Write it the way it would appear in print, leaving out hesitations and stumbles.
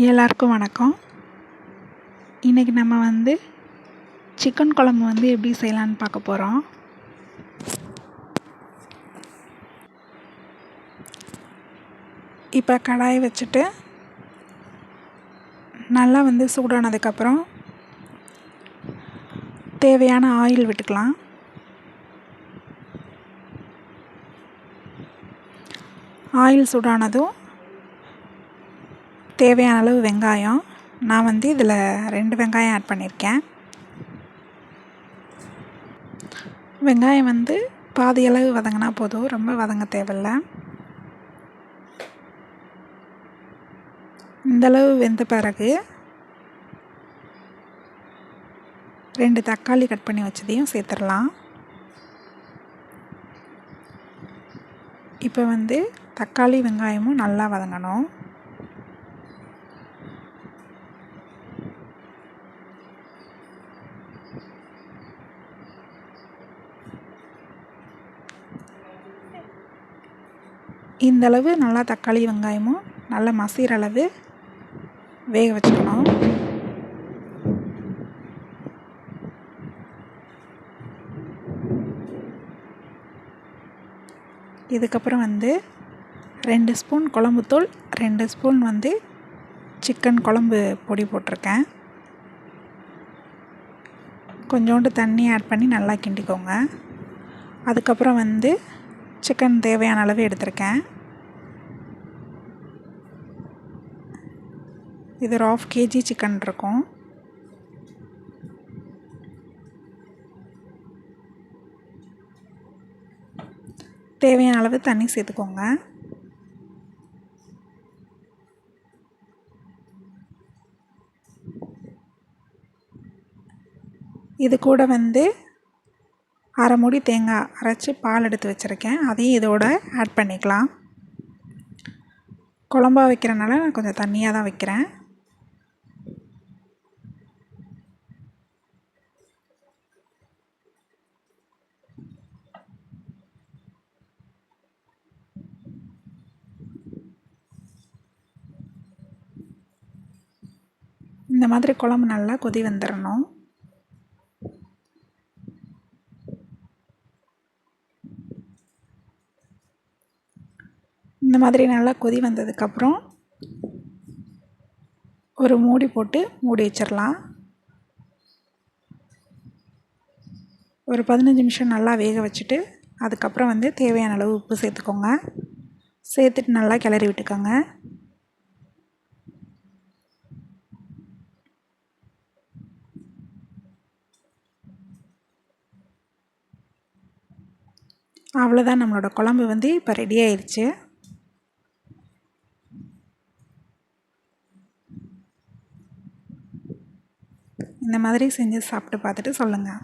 எல்லாருக்கும் வணக்கம். இன்றைக்கி நம்ம சிக்கன் குழம்பு எப்படி செய்யலான்னு பார்க்க போகிறோம். இப்போ கடாயை வச்சுட்டு நல்லா சூடானதுக்கப்புறம் தேவையான ஆயில் விட்டுக்கலாம். ஆயில் சூடானதும் தேவையான அளவு வெங்காயம், நான் இதில் 2 வெங்காயம் ஆட் பண்ணியிருக்கேன். வெங்காயம் பாதி அளவு வதங்கினா போதும், ரொம்ப வதங்க தேவையில்லை. இந்தளவு வெந்த பிறகு 2 தக்காளி கட் பண்ணி வச்சதையும் சேர்த்துடலாம். இப்போ தக்காளி வெங்காயமும் நல்லா வதங்கணும். இந்தளவு நல்லா தக்காளி வெங்காயமும் நல்லா மசிகிற அளவு வேக வச்சுக்கணும். இதுக்கப்புறம் 2 ஸ்பூன் குழம்புத்தூள், 2 ஸ்பூன் சிக்கன் குழம்பு பொடி போட்டிருக்கேன். கொஞ்சோண்டு தண்ணி ஆட் பண்ணி நல்லா கிண்டிக்கோங்க. அதுக்கப்புறம் சிக்கன் தேவையான அளவு எடுத்திருக்கேன். இது ஒரு 1/2 kg சிக்கன் இருக்கும். தேவையான அளவு தண்ணி சேர்த்துக்கோங்க. இது கூட 1/2 மூடி தேங்காய் அரைச்சி பால் எடுத்து வச்சுருக்கேன். அதையும் இதோட ஆட் பண்ணிக்கலாம். குழம்பா வைக்கிறனால நான் கொஞ்சம் தண்ணியாக தான் வைக்கிறேன். இந்த மாதிரி குழம்பு நல்லா கொதி வந்துடணும். இந்த மாதிரி நல்லா கொதி வந்ததுக்கப்புறம் ஒரு மூடி போட்டு மூடி வச்சிடலாம். ஒரு 15 நிமிஷம் நல்லா வேக வச்சுட்டு அதுக்கப்புறம் தேவையான அளவு உப்பு சேர்த்துக்கோங்க. சேர்த்துட்டு நல்லா கிளறி விட்டுக்கோங்க. அவ்வளோதான், நம்மளோட குழம்பு இப்போ ரெடி ஆயிடுச்சு. இந்த மாதிரி செஞ்சு சாப்பிட்டு பார்த்துட்டு சொல்லுங்கள்.